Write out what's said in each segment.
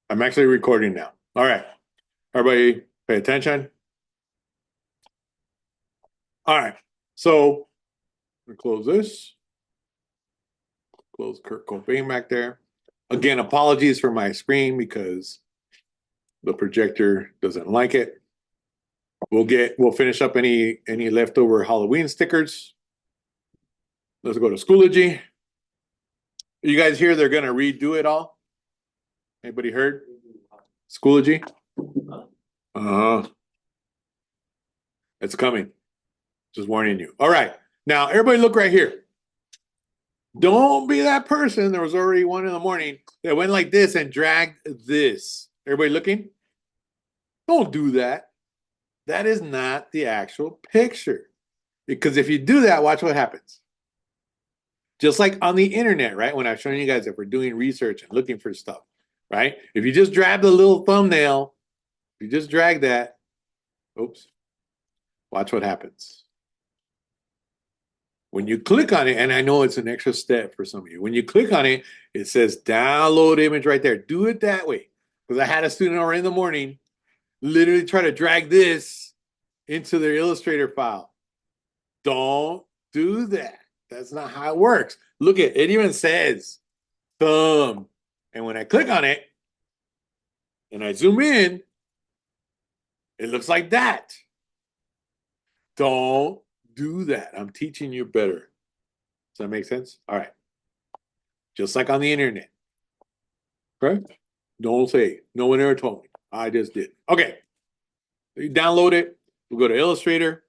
I'm actually recording now. All right. Everybody pay attention. All right. So we close this. Close Kurt Cobain back there. Again, apologies for my screen because the projector doesn't like it. We'll finish up any leftover Halloween stickers. Let's go to Schoology. You guys hear they're gonna redo it all? Anybody heard? Schoology? Uh-huh. It's coming. Just warning you. All right. Now, everybody look right here. Don't be that person. There was already one in the morning that went like this and dragged this. Everybody looking? Don't do that. That is not the actual picture. Because if you do that, watch what happens. Just like on the internet, right? When I'm showing you guys if we're doing research and looking for stuff, right? If you just drag the little thumbnail, if you just drag that, oops, watch what happens. When you click on it, and I know it's an extra step for some of you, when you click on it, it says download image right there. Do it that way. Because I had a student already in the morning literally try to drag this into their Illustrator file. Don't do that. That's not how it works. Look at it, even says thumb. And when I click on it and I zoom in, it looks like that. Don't do that. I'm teaching you better. Does that make sense? All right. Just like on the internet. Correct? Don't say, no one ever told me. I just did. Okay. You download it. We'll go to Illustrator.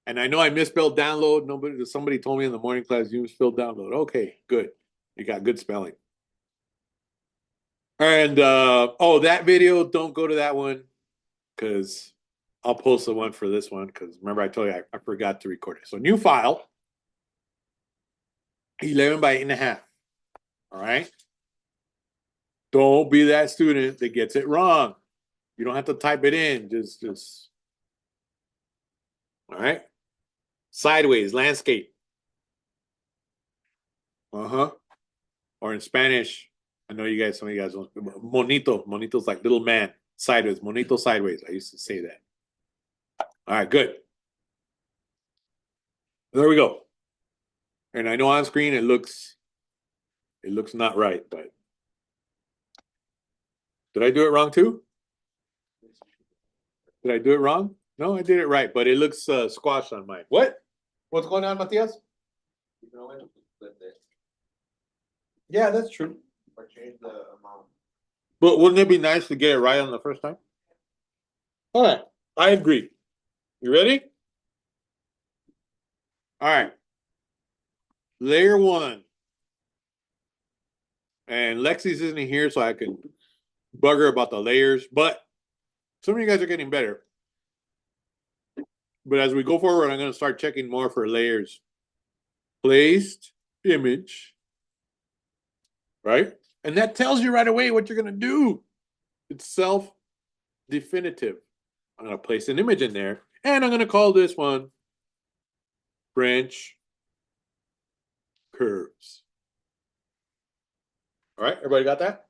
And I know I misspelled download. Somebody told me in the morning class you misspelled download. Okay, good. You got good spelling. And that video, don't go to that one because I'll post the one for this one because remember I told you I forgot to record it. So new file, 11 by 8.5. All right. Don't be that student that gets it wrong. You don't have to type it in. Just all right. Sideways, landscape. Uh-huh. Or in Spanish, I know some of you guys don't. Monito. Monito's like little man. Sideways. Monito sideways. I used to say that. All right, good. There we go. And I know on screen it looks not right, but did I do it wrong too? Did I do it wrong? No, I did it right, but it looks squashed on mine. What? What's going on, Matias? Yeah, that's true. Or change the amount. But wouldn't it be nice to get it right on the first time? All right, I agree. You ready? All right. Layer one. And Lexi's isn't here, so I can bug her about the layers, but some of you guys are getting better. But as we go forward, I'm going to start checking more for layers. Placed image, right? And that tells you right away what you're going to do. It's self-definitive. I'm going to place an image in there, and I'm going to call this one branch curves. All right, everybody got that?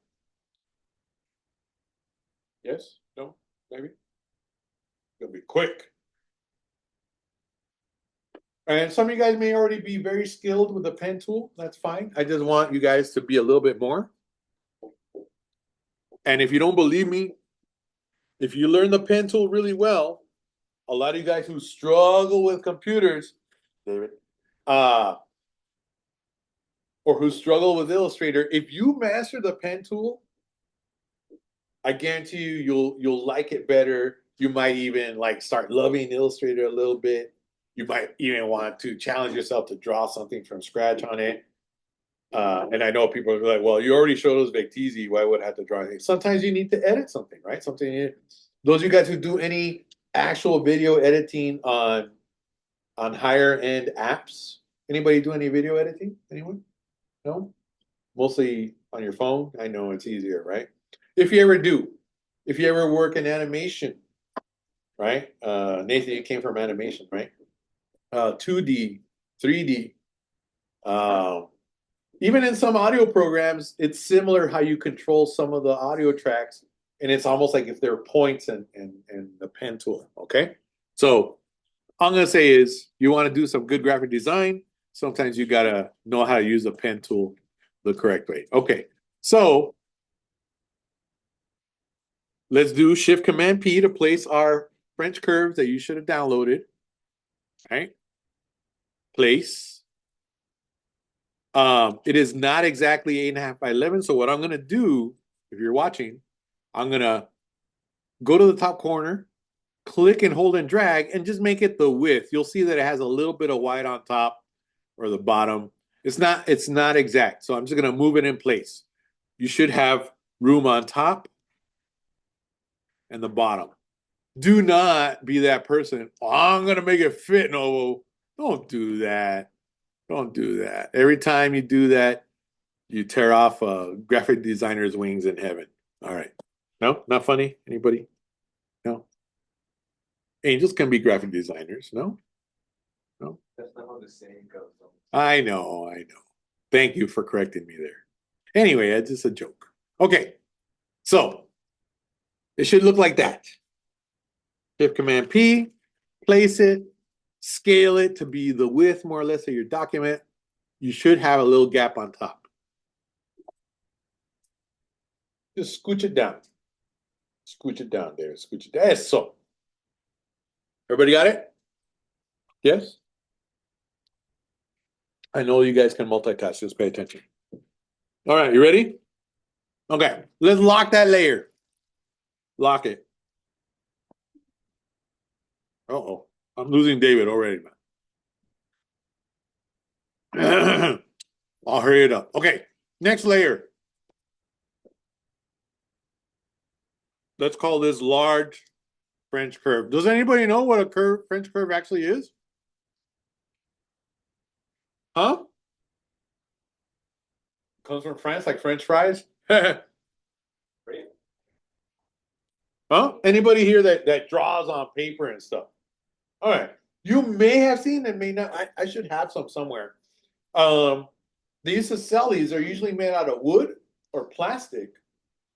Yes? No? Maybe? It'll be quick. And some of you guys may already be very skilled with the pen tool. That's fine. I just want you guys to be a little bit more. And if you don't believe me, if you learn the pen tool really well, a lot of you guys who struggle with computers, David, or who struggle with Illustrator, if you master the pen tool, I guarantee you'll like it better. You might even like start loving Illustrator a little bit. You might even want to challenge yourself to draw something from scratch on it. And I know people are like, well, you already showed us Vecteezy. Why would I have to draw anything? Sometimes you need to edit something, right? Those of you guys who do any actual video editing on higher end apps. Anybody do any video editing? Anyone? No? Mostly on your phone. I know it's easier, right? If you ever do, if you ever work in animation, right? Nathan, you came from animation, right? 2D, 3D. Even in some audio programs, it's similar how you control some of the audio tracks, and it's almost like if there are points and the pen tool. Okay, so all I'm gonna say is you want to do some good graphic design. Sometimes you gotta know how to use the pen tool the correct way. Okay, so let's do Shift Command P to place our French curves that you should have downloaded. All right, place. It is not exactly 8.5 by 11. So what I'm gonna do, if you're watching, I'm gonna go to the top corner, click and hold and drag, and just make it the width. You'll see that it has a little bit of white on top or the bottom. It's not exact. So I'm just gonna move it in place. You should have room on top and the bottom. Do not be that person. Oh, I'm gonna make it fit, Novo. Don't do that. Don't do that. Every time you do that, you tear off a graphic designer's wings in heaven. All right. No, not funny. Anybody? No. Angels can be graphic designers. No, no. That's not how the saying goes. I know. I know. Thank you for correcting me there. Anyway, it's just a joke. Okay. So it should look like that. Shift Command P, place it, scale it to be the width more or less of your document. You should have a little gap on top. Just scooch it down. Scooch it down there. Scooch it down. Eso. Everybody got it? Yes? I know you guys can multitask. Just pay attention. All right, you ready? Okay, let's lock that layer. Lock it. Uh-oh. I'm losing David already, man. I'll hurry it up. Okay, next layer. Let's call this large French curve. Does anybody know what a French curve actually is? Huh? Comes from France, like French fries? Huh? Anybody here that draws on paper and stuff? All right. You may have seen and may not. I should have some somewhere. They used to sell these. They're usually made out of wood or plastic,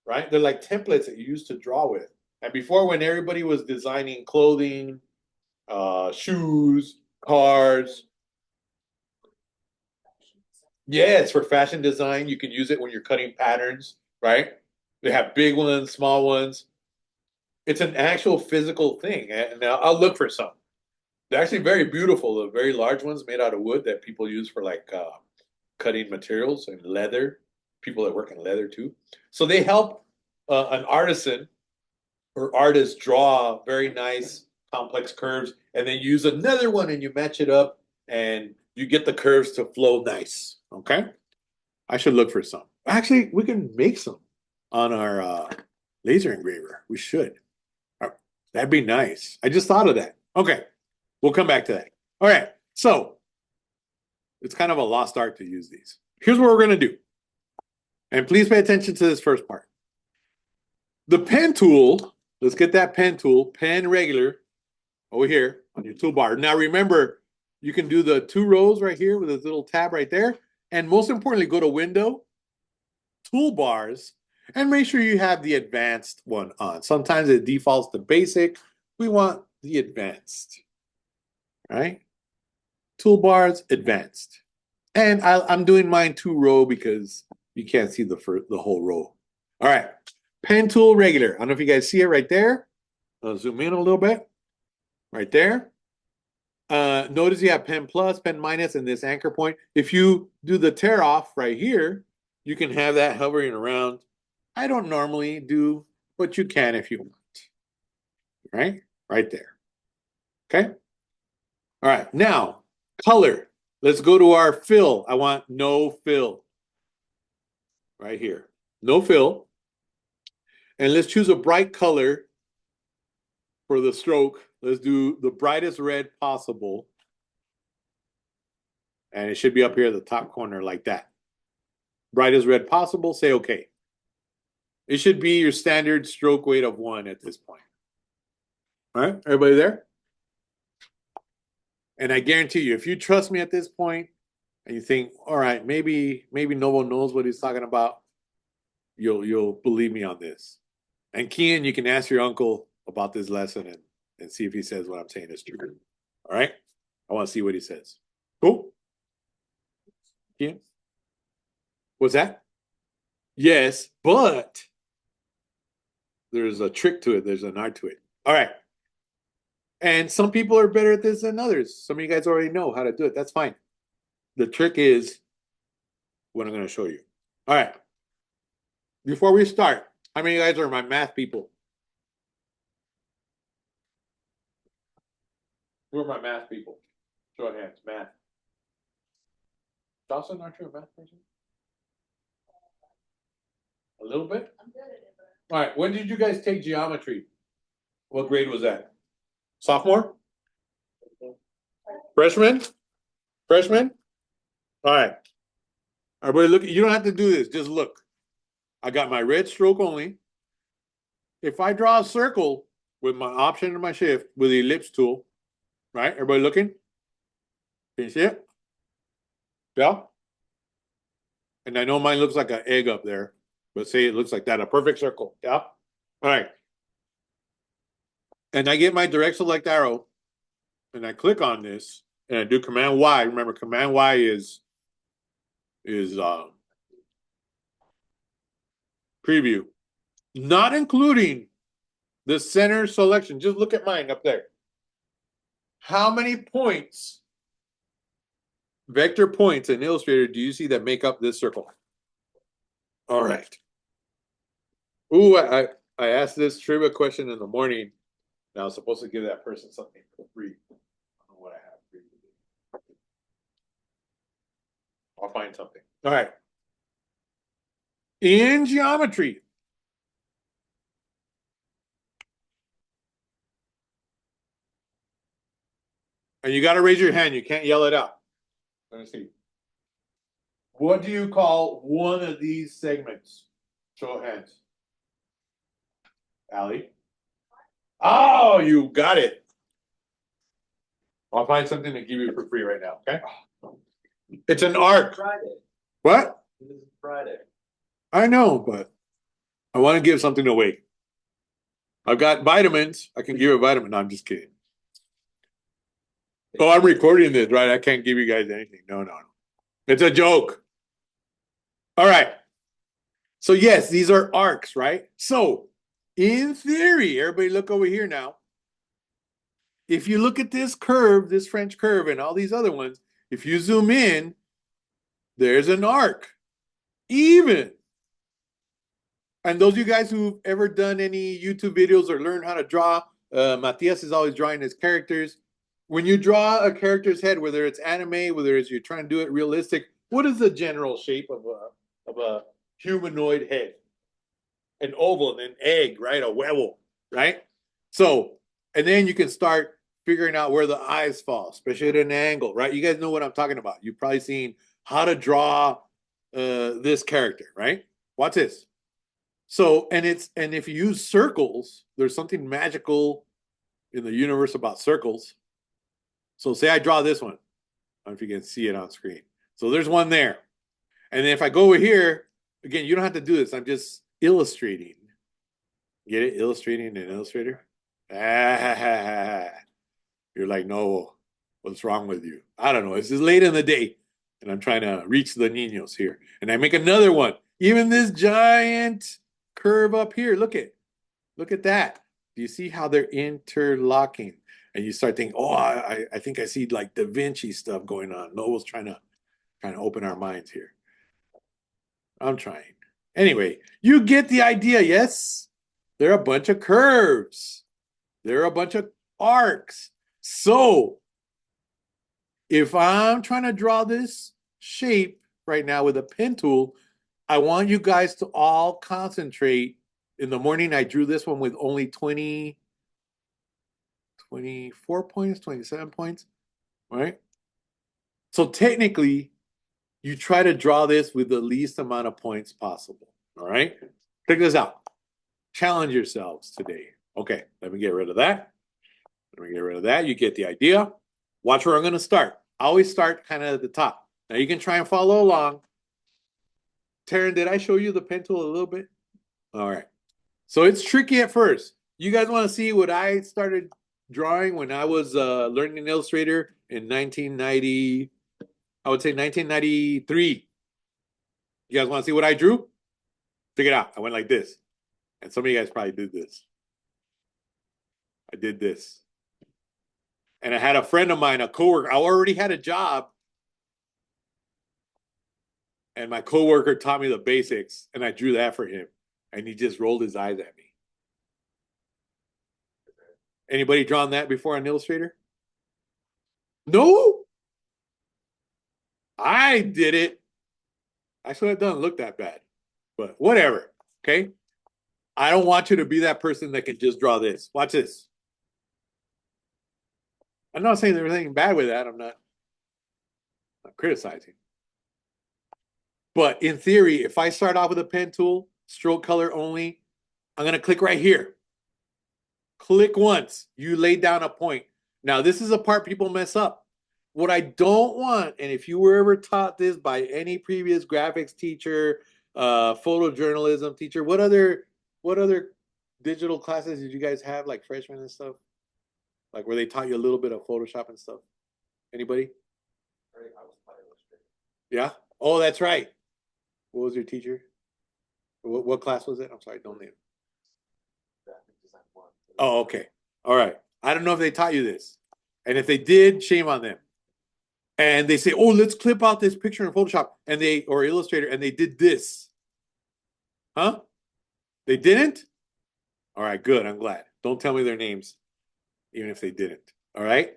right? They're like templates that you used to draw with. And before, when everybody was designing clothing, shoes, cars, yeah, it's for fashion design. You can use it when you're cutting patterns, right? They have big ones, small ones. It's an actual physical thing. And now I'll look for some. They're actually very beautiful. The very large ones made out of wood that people use for like cutting materials and leather. People that work in leather too. So they help an artisan or artist draw very nice complex curves, and then use another one and you match it up, and you get the curves to flow nice. Okay, I should look for some. Actually, we can make some on our laser engraver. We should. That'd be nice. I just thought of that. Okay. We'll come back to that. All right. So it's kind of a lost art to use these. Here's what we're going to do. And please pay attention to this first part. The pen tool, let's get that pen tool, pen regular, over here on your toolbar. Now remember, you can do the 2 rows right here with this little tab right there. And most importantly, go to Window, Toolbars, and make sure you have the advanced one on. Sometimes it defaults to basic. We want the advanced. Right? Toolbars, advanced. And I'm doing mine 2 row because you can't see the whole row. All right. Pen tool regular. I don't know if you guys see it right there. I'll zoom in a little bit. Right there. Notice you have pen plus, pen minus, and this anchor point. If you do the tear off right here, you can have that hovering around. I don't normally do, but you can if you want. Right? Right there. Okay? All right, now color. Let's go to our fill. I want no fill. Right here. No fill. And let's choose a bright color for the stroke. Let's do the brightest red possible. And it should be up here at the top corner like that. Brightest red possible, say okay. It should be your standard stroke weight of 1 at this point. All right, everybody there? And I guarantee you, if you trust me at this point and you think, all right, maybe Novo knows what he's talking about, you'll believe me on this. And Kian, you can ask your uncle about this lesson and see if he says what I'm saying is true. All right? I want to see what he says. Cool? Kian? What's that? Yes, but there's a trick to it. There's an art to it. All right. And some people are better at this than others. Some of you guys already know how to do it. That's fine. The trick is what I'm going to show you. All right. Before we start, how many of you guys are my math people? Who are my math people? Show of hands. Math. Dawson, aren't you a math person? A little bit? I'm good at it, but All right. When did you guys take geometry? What grade was that? Sophomore? Freshman? Freshman? All right. Everybody look. You don't have to do this. Just look. I got my red stroke only. If I draw a circle with my option and my shift with the ellipse tool, right? Everybody looking? Can you see it? Yeah? And I know mine looks like an egg up there, but say it looks like that, a perfect circle. Yeah? All right. And I get my direct select arrow and I click on this and I do Command Y. Remember, Command Y is preview, not including the center selection. Just look at mine up there. How many points, vector points in Illustrator, do you see that make up this circle? All right. Ooh, I asked this trivia question in the morning. And I was supposed to give that person something for free. I don't know what I have for you. I'll find something. All right. In geometry, and you got to raise your hand. You can't yell it out. Let me see. What do you call one of these segments? Show of hands. Allie? Oh, you got it. I'll find something to give you for free right now, okay? It's an arc. Friday. What? This is Friday. I know, but I want to give something away. I've got vitamins. I can give a vitamin. No, I'm just kidding. Oh, I'm recording this, right? I can't give you guys anything. No. It's a joke. All right. So yes, these are arcs, right? So in theory, everybody look over here now. If you look at this curve, this French curve and all these other ones, if you zoom in, there's an arc. Even. And those of you guys who've ever done any YouTube videos or learned how to draw, Matias is always drawing his characters. When you draw a character's head, whether it's anime, whether it's you're trying to do it realistic, what is the general shape of a humanoid head? An oval, an egg, right? A huevo, right? So, and then you can start figuring out where the eyes fall, especially at an angle, right? You guys know what I'm talking about. You've probably seen how to draw this character, right? Watch this. So, and if you use circles, there's something magical in the universe about circles. So say I draw this one. I don't know if you can see it on screen. So there's one there. And then if I go over here, again, you don't have to do this. I'm just illustrating. Get it? Illustrating in Illustrator? You're like, no, what's wrong with you? I don't know. It's just late in the day. And I'm trying to reach the niños here. And I make another one. Even this giant curve up here. Look at that. Do you see how they're interlocking? And you start thinking, oh, I think I see like Da Vinci stuff going on. Noel's trying to open our minds here. I'm trying. Anyway, you get the idea, yes? There are a bunch of curves. There are a bunch of arcs. So, if I'm trying to draw this shape right now with a pen tool, I want you guys to all concentrate. In the morning, I drew this one with only 24 points, 27 points, right? So technically, you try to draw this with the least amount of points possible, all right? Check this out. Challenge yourselves today. Okay, let me get rid of that. Let me get rid of that. You get the idea. Watch where I'm going to start. I always start kind of at the top. Now you can try and follow along. Taryn, did I show you the pen tool a little bit? All right. So it's tricky at first. You guys want to see what I started drawing when I was learning Illustrator in 1990, I would say 1993. You guys want to see what I drew? Check it out. I went like this. And some of you guys probably did this. I did this. And I had a friend of mine, a coworker. I already had a job. And my coworker taught me the basics. And I drew that for him. And he just rolled his eyes at me. Anybody drawn that before on Illustrator? No? I did it. Actually, it doesn't look that bad. But whatever. Okay? I don't want you to be that person that can just draw this. Watch this. I'm not saying there's anything bad with that. I'm not criticizing. But in theory, if I start off with a pen tool, stroke color only, I'm going to click right here. Click once. You laid down a point. Now, this is a part people mess up. What I don't want, and if you were ever taught this by any previous graphics teacher, photojournalism teacher, what other digital classes did you guys have, like freshmen and stuff? Like where they taught you a little bit of Photoshop and stuff? Anybody? Yeah? Oh, that's right. What was your teacher? What class was it? I'm sorry, don't name. Oh, okay. All right. I don't know if they taught you this. And if they did, shame on them. And they say, oh, let's clip out this picture in Photoshop and or Illustrator, and they did this. Huh? They didn't? All right, good. I'm glad. Don't tell me their names, even if they didn't. All right.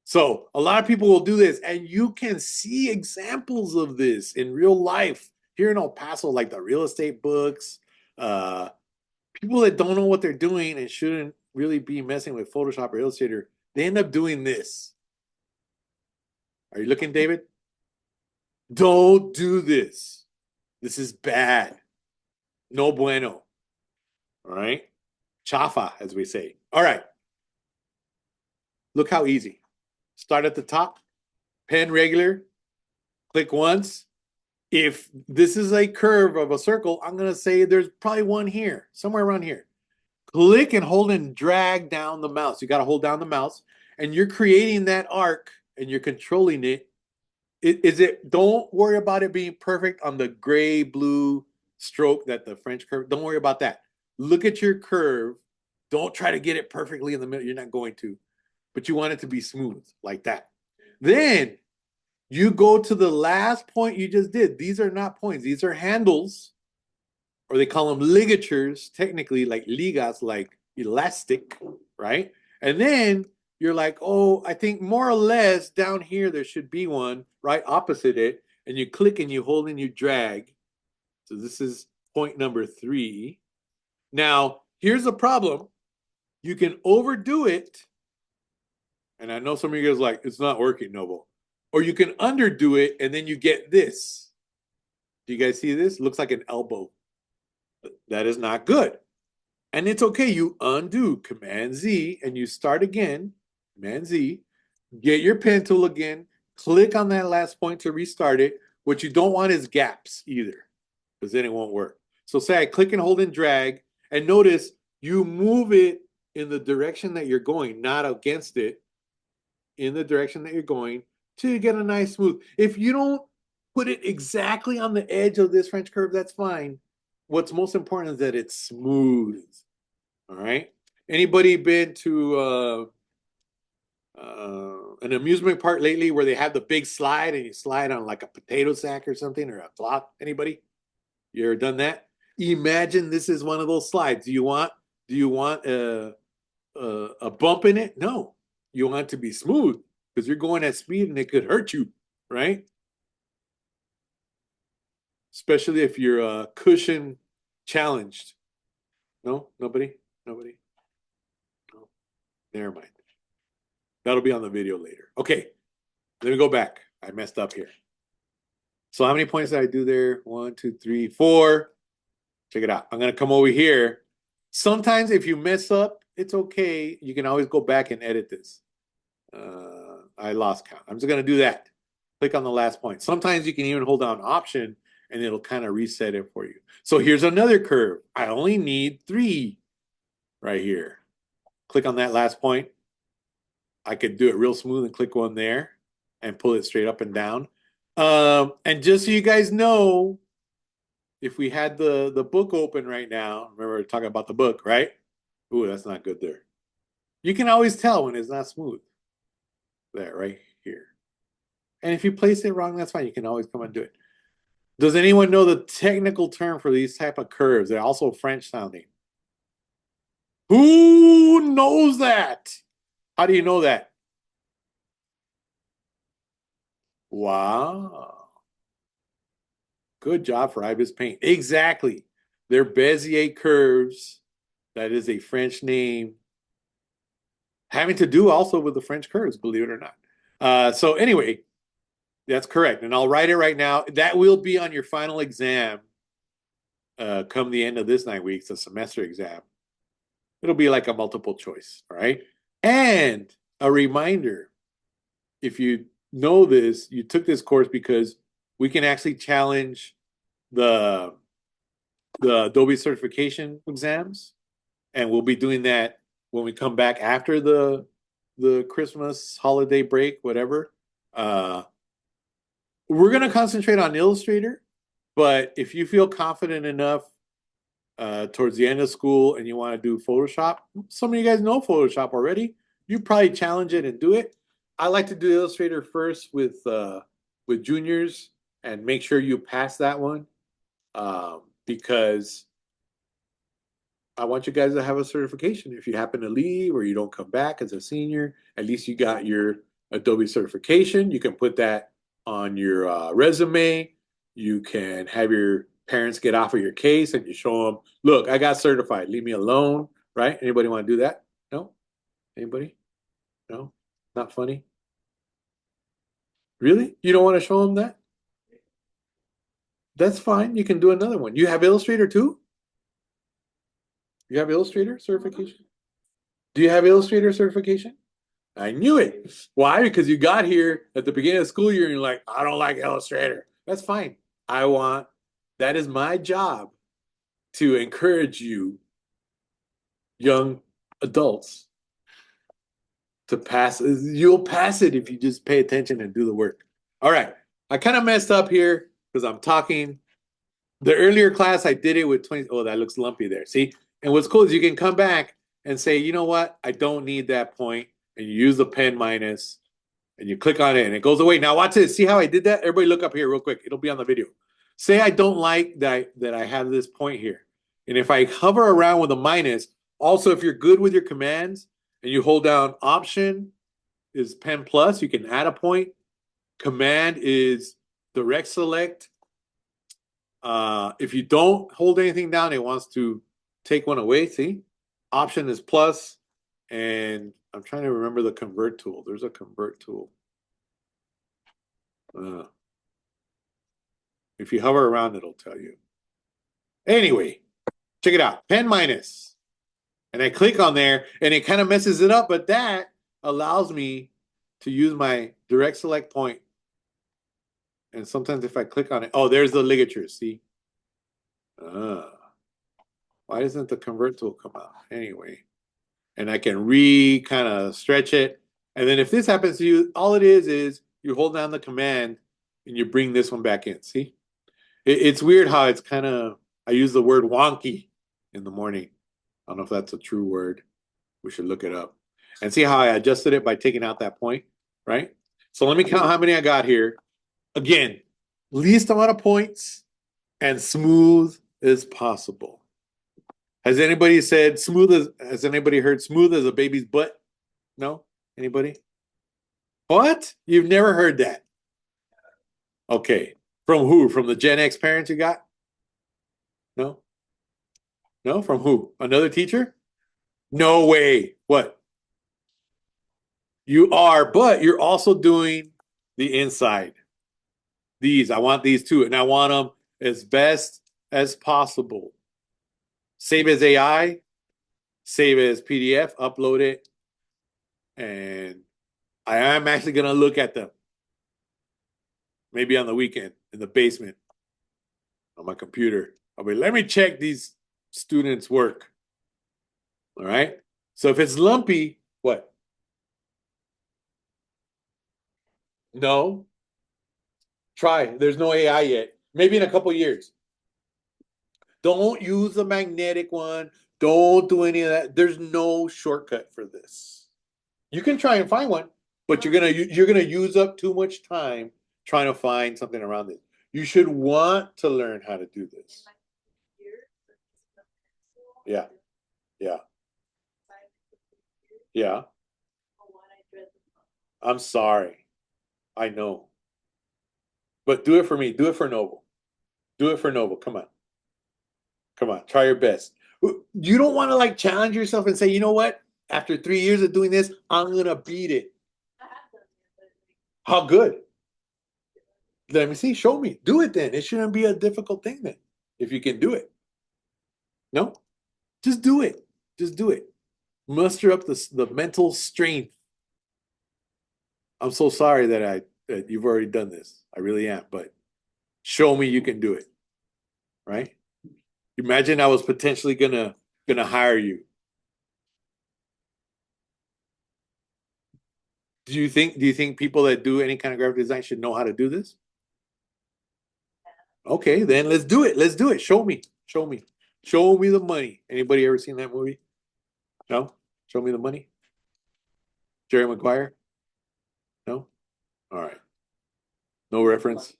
So a lot of people will do this, and you can see examples of this in real life here in El Paso, like the real estate books. People that don't know what they're doing and shouldn't really be messing with Photoshop or Illustrator, they end up doing this. Are you looking, David? Don't do this. This is bad. No bueno. All right. Chafa, as we say. All right. Look how easy. Start at the top, pen regular, click once. If this is a curve of a circle, I'm going to say there's probably one here, somewhere around here. Click and hold and drag down the mouse. You got to hold down the mouse, and you're creating that arc and you're controlling it. Don't worry about it being perfect on the gray blue stroke that the French curve. Don't worry about that. Look at your curve. Don't try to get it perfectly in the middle. You're not going to, but you want it to be smooth like that. Then you go to the last point you just did. These are not points. These are handles, or they call them ligatures, technically, like ligas, like elastic, right? And then you're like, oh, I think more or less down here there should be one right opposite it. And you click and you hold and you drag. So this is point number 3. Now, here's the problem. You can overdo it. And I know some of you guys are like, it's not working, Noble. Or you can underdo it and then you get this. Do you guys see this? It looks like an elbow. That is not good. And it's okay. You undo Command Z and you start again. Command Z. Get your pen tool again. Click on that last point to restart it. What you don't want is gaps either, because then it won't work. So say I click and hold and drag, and notice you move it in the direction that you're going, not against it, in the direction that you're going to get a nice smooth. If you don't put it exactly on the edge of this French curve, that's fine. What's most important is that it's smooth. All right. Anybody been to an amusement park lately where they have the big slide and you slide on like a potato sack or something, or a cloth? Anybody? You ever done that? Imagine this is one of those slides. Do you want a bump in it? No. You want it to be smooth because you're going at speed and it could hurt you, right? Especially if you're cushion challenged. No? Nobody? Nobody? No. Never mind. That'll be on the video later. Okay. Let me go back. I messed up here. So how many points did I do there? 1, 2, 3, 4. Check it out. I'm going to come over here. Sometimes if you mess up, it's okay. You can always go back and edit this. I lost count. I'm just going to do that. click on the last point. Sometimes you can even hold down Option and it'll kind of reset it for you. So here's another curve. I only need 3 right here. Click on that last point. I could do it real smooth and click one there and pull it straight up and down. And just so you guys know, if we had the book open right now, remember we're talking about the book, right? Ooh, that's not good there. You can always tell when it's not smooth. There, right here. And if you place it wrong, that's fine. You can always come and do it. Does anyone know the technical term for these type of curves? They're also French sounding. Who knows that? How do you know that? Wow. Good job for Ibis Paint. Exactly. They're Bezier curves. That is a French name. Having to do also with the French curves, believe it or not. So anyway, that's correct. And I'll write it right now. That will be on your final exam come the end of this 9 weeks, a semester exam. It'll be like a multiple choice, all right? And a reminder, if you know this, you took this course because we can actually challenge the Adobe certification exams, and we'll be doing that when we come back after the Christmas holiday break, whatever. We're going to concentrate on Illustrator, but if you feel confident enough towards the end of school and you want to do Photoshop, some of you guys know Photoshop already. You probably challenge it and do it. I like to do Illustrator first with juniors and make sure you pass that one because I want you guys to have a certification. If you happen to leave or you don't come back as a senior, at least you got your Adobe certification. You can put that on your resume. You can have your parents get off of your case and you show them, look, I got certified. Leave me alone, right? Anybody want to do that? No? Anybody? No? Not funny? Really? You don't want to show them that? That's fine. You can do another one. You have Illustrator too? You have Illustrator certification? Do you have Illustrator certification? I knew it. Why? Because you got here at the beginning of the school year and you're like, I don't like Illustrator. That's fine. That is my job to encourage you, young adults, to pass. You'll pass it if you just pay attention and do the work. All right. I kind of messed up here because I'm talking. The earlier class, I did it with 20. Oh, that looks lumpy there. See? And what's cool is you can come back and say, you know what? I don't need that point. And you use the pen minus and you click on it and it goes away. Now watch this. See how I did that? Everybody look up here real quick. It'll be on the video. Say I don't like that I have this point here. And if I hover around with a minus, also if you're good with your commands and you hold down Option is pen plus, you can add a point. Command is direct select. If you don't hold anything down, it wants to take one away. See? Option is plus, and I'm trying to remember the convert tool. There's a convert tool. If you hover around, it'll tell you. Anyway, check it out. Pen minus. And I click on there, and it kind of messes it up, but that allows me to use my direct select point. And sometimes if I click on it, oh, there's the ligature, see? Why doesn't the convert tool come out? Anyway. And I can kind of stretch it. And then if this happens to you, all it is you hold down the command and you bring this one back in. See? It's weird how it's kind of, I use the word wonky in the morning. I don't know if that's a true word. We should look it up. And see how I adjusted it by taking out that point, right? So let me count how many I got here. Again, least amount of points and smooth as possible. Has anybody said has anybody heard smooth as a baby's butt? No? Anybody? What? You've never heard that? Okay. From who? From the Gen X parents you got? No? No? From who? Another teacher? No way. What? You are, but you're also doing the inside. I want these too, and I want them as best as possible. Save as AI, save as PDF, upload it, and I am actually going to look at them. maybe on the weekend in the basement on my computer. I'll be, let me check these students' work. All right. So if it's lumpy, what? No. Try. There's no AI yet. Maybe in a couple years. Don't use the magnetic one. Don't do any of that. There's no shortcut for this. You can try and find one, but you're gonna use up too much time trying to find something around this. You should want to learn how to do this. Yeah. Yeah. Yeah. I'm sorry. I know. But do it for me. Do it for Noble. Do it for Noble. Come on. Come on. Try your best. You don't want to like challenge yourself and say, you know what? After 3 years of doing this, I'm gonna beat it. How good? Let me see. Show me. Do it then. It shouldn't be a difficult thing then. If you can do it. No? Just do it. Just do it. Muster up the mental strength. I'm so sorry that you've already done this. I really am, but show me you can do it. Right? Imagine I was potentially gonna hire you. Do you think people that do any kind of graphic design should know how to do this? Okay, then let's do it. Let's do it. Show me. Show me. Show me the money. Anybody ever seen that movie? No? Show me the money. Jerry Maguire? No? All right. No reference.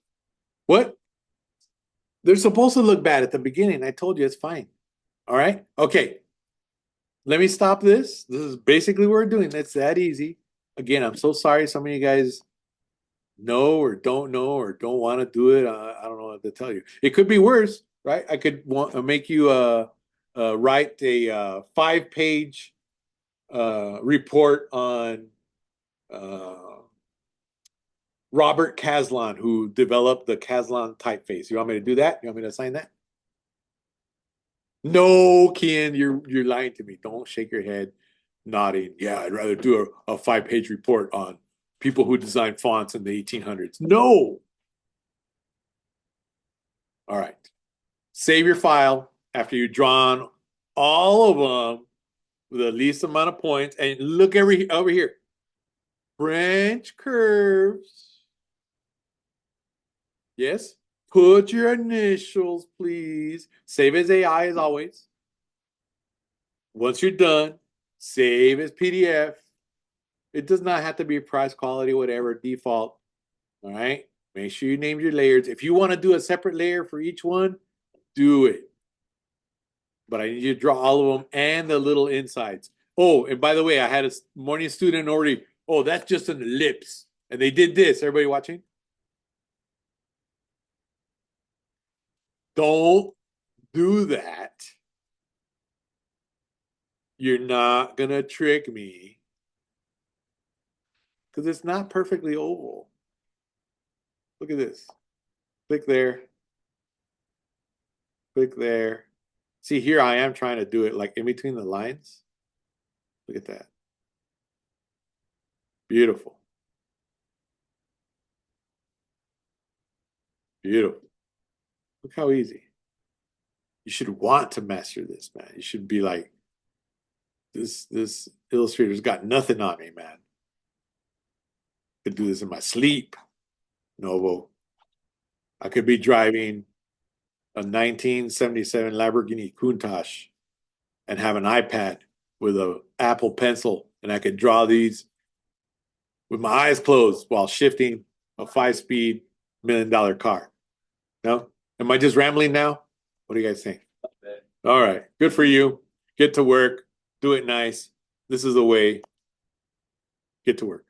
What? They're supposed to look bad at the beginning. I told you it's fine. All right. Okay. Let me stop this. This is basically what we're doing. It's that easy. Again, I'm so sorry some of you guys know or don't want to do it. I don't know what to tell you. It could be worse, right? I could make you write a 5-page report on Robert Caslon, who developed the Caslon typeface. You want me to do that? You want me to sign that? No, Ken, you're lying to me. Don't shake your head, nodding. Yeah, I'd rather do a 5-page report on people who designed fonts in the 1800s. No. All right. Save your file after you've drawn all of them with the least amount of points, and look over here. French curves. Yes. Put your initials, please. Save as AI as always. Once you're done, save as PDF. It does not have to be price, quality, whatever, default. All right. Make sure you name your layers. If you want to do a separate layer for each one, do it. But I need you to draw all of them and the little insides. Oh, and by the way, I had a morning student already. Oh, that's just an ellipse. And they did this. Everybody watching? Don't do that. You're not going to trick me. Because it's not perfectly oval. Look at this. Click there. Click there. See, here I am trying to do it like in between the lines. Look at that. Beautiful. Beautiful. Look how easy. You should want to master this, man. You should be like, this illustrator's got nothing on me, man. I could do this in my sleep. Novo. I could be driving a 1977 Lamborghini Countach and have an iPad with an Apple Pencil, and I could draw these with my eyes closed while shifting a 5-speed $1 million car. No? Am I just rambling now? What do you guys think? All right. Good for you. Get to work. Do it nice. This is the way. Get to work.